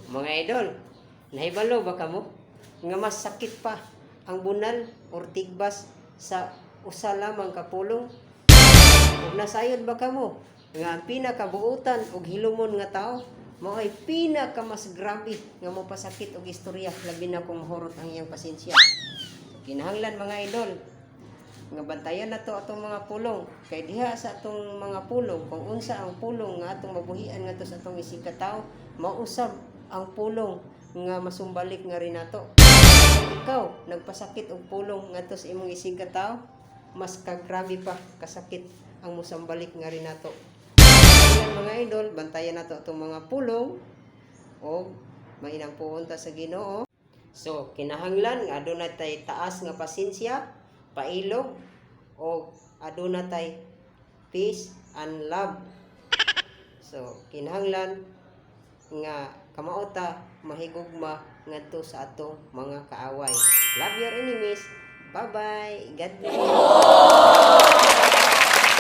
Mga idol, nahibalo ba kamo nga mas sakit pa ang bunal or tigbas sa usa lamang ka pulong? Ug nasayod ba kamo nga ang pinakabuutan og hilumon nga tao mao ay pinaka mas grabe nga mopasakit og istorya, labi na kung mahurot ang iyang pasensya. So, kinahanglan mga idol nga bantayan nato atong mga pulong, kay diha sa atong mga pulong kung unsa ang pulong nga atong mabuhian ngadto sa atong isig ka tawo, mausab ang pulong nga masumbalik nga rin nato. Kung ikaw nagpasakit og pulong ngadto sa imong isig ka tawo, mas kagrabe pa kasakit ang musambalik nga rin nato. Ayan mga idol, bantayan nato atong mga pulong o mainang puunta sa Ginoo. So kinahanglan nga aduna tay taas nga pasensya, pailog, o aduna tay peace and love. So kinahanglan nga kamauta mahigugma ngadto sa atong mga kaaway. Love your enemies. Bye bye. God bless.